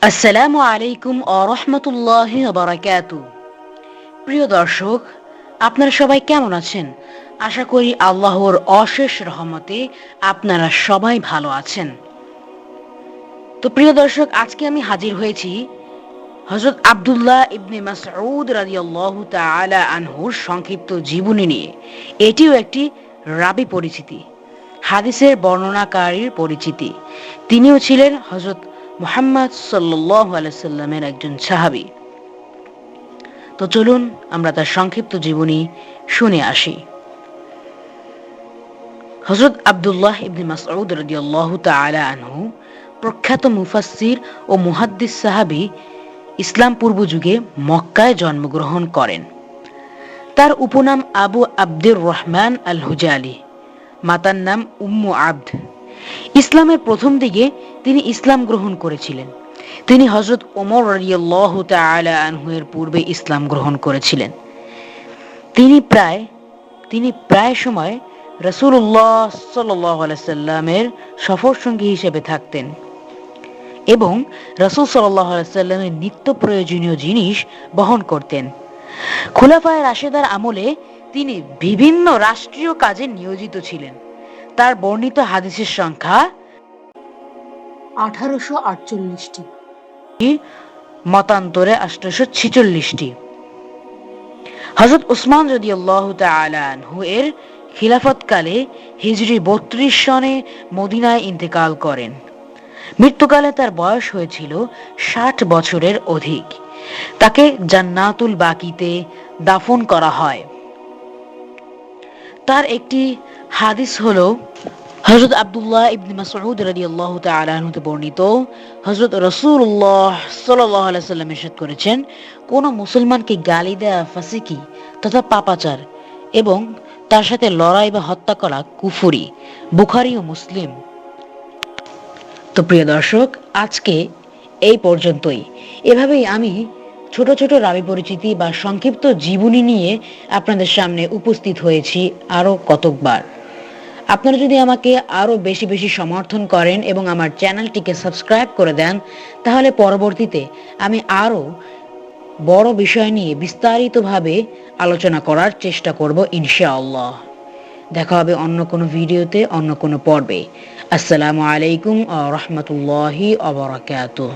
আসসালামু আলাইকুম রাহমাতুল্লাহি ওয়া বারাকাতুহু। প্রিয় দর্শক, আপনারা সবাই কেমন আছেন? আশা করি আল্লাহর অশেষ রহমতে আপনারা সবাই ভালো আছেন। তো প্রিয় দর্শক, আজকে আমি হাজির হয়েছি হযরত আব্দুল্লাহ ইবনে মাসউদ রাদিয়াল্লাহু তাআলা আনহুর সংক্ষিপ্ত জীবনী নিয়ে। এটিও একটি রাবী পরিচিতি, হাদিসের বর্ণনাকারীর পরিচিতি। তিনিও ছিলেন হযরত মুহাম্মদ সাল্লাল্লাহু আলাইহি সাল্লামের একজন সাহাবী। তো চলুন আমরা তার সংক্ষিপ্ত জীবনী শুনে আসি। হযরত আব্দুল্লাহ ইবনে মাসউদ রাদিয়াল্লাহু তাআলা আনহু প্রখ্যাত মুফাসসির ও মুহাদ্দিস সাহাবী। ইসলাম পূর্ব যুগে মক্কায় জন্মগ্রহণ করেন। তার উপনাম আবু আব্দুর রহমান আল হুজালি, মাতার নাম উম্মু আব্দ। ইসলামের প্রথম দিকে তিনি ইসলাম গ্রহণ করেছিলেন। তিনি হযরত ওমর রাদিয়াল্লাহু তাআলা আনহু এর পূর্বে ইসলাম গ্রহণ করেছিলেন। তিনি প্রায় সময় রাসূলুল্লাহ সাল্লাল্লাহু আলাইহি সাল্লামের সফর সঙ্গী হিসেবে থাকতেন এবং রাসূল সাল্লাল্লাহু আলাইহি সাল্লামের নিত্য প্রয়োজনীয় জিনিস বহন করতেন। খুলাফায়ে রাশেদার আমলে তিনি বিভিন্ন রাষ্ট্রীয় কাজে নিয়োজিত ছিলেন। তার বর্ণিত হাদিসের সংখ্যা 1848টি, মতান্তরে 846টি। হযরত উসমান রাদিয়াল্লাহু তাআলা আনহু এর খিলাফতকালে হিজরি 32 সনে মদিনায় ইন্তেকাল করেন। মৃত্যুকালে তার বয়স হয়েছিল 60 বছরের অধিক। তাকে জান্নাতুল বাকিতে দাফন করা হয়। তার একটি হাদিস হলো হযরত আব্দুল্লাহ ইবনে মাসউদ রাদিয়াল্লাহু তাআলা আনহু হতে বর্ণিত, হযরত রাসূলুল্লাহ সাল্লাল্লাহু আলাইহি সাল্লাম ইরশাদ করেছেন, কোন মুসলমানকে গালি দেয়া ফাসিকি তথা পাপাচার এবং তার সাথে লড়াই বা হত্যা করা কুফরি। বুখারী ও মুসলিম। তো প্রিয় দর্শক, আজকে এই পর্যন্তই। এভাবেই আমি ছোট ছোট রাবী পরিচিতি বা সংক্ষিপ্ত জীবনী নিয়ে আপনাদের সামনে উপস্থিত হয়েছি আরো কতকবার। আপনারা যদি আমাকে আরো বেশি বেশি সমর্থন করেন এবং আমার চ্যানেলটিকে সাবস্ক্রাইব করে দেন, তাহলে পরবর্তীতে আমি আরো বড় বিষয় নিয়ে বিস্তারিতভাবে আলোচনা করার চেষ্টা করব ইনশাআল্লাহ। দেখা হবে অন্য কোনো ভিডিওতে, অন্য কোনো পর্বে। আসসালামু আলাইকুম ওয়া রাহমাতুল্লাহি ওয়া বারাকাতুহু।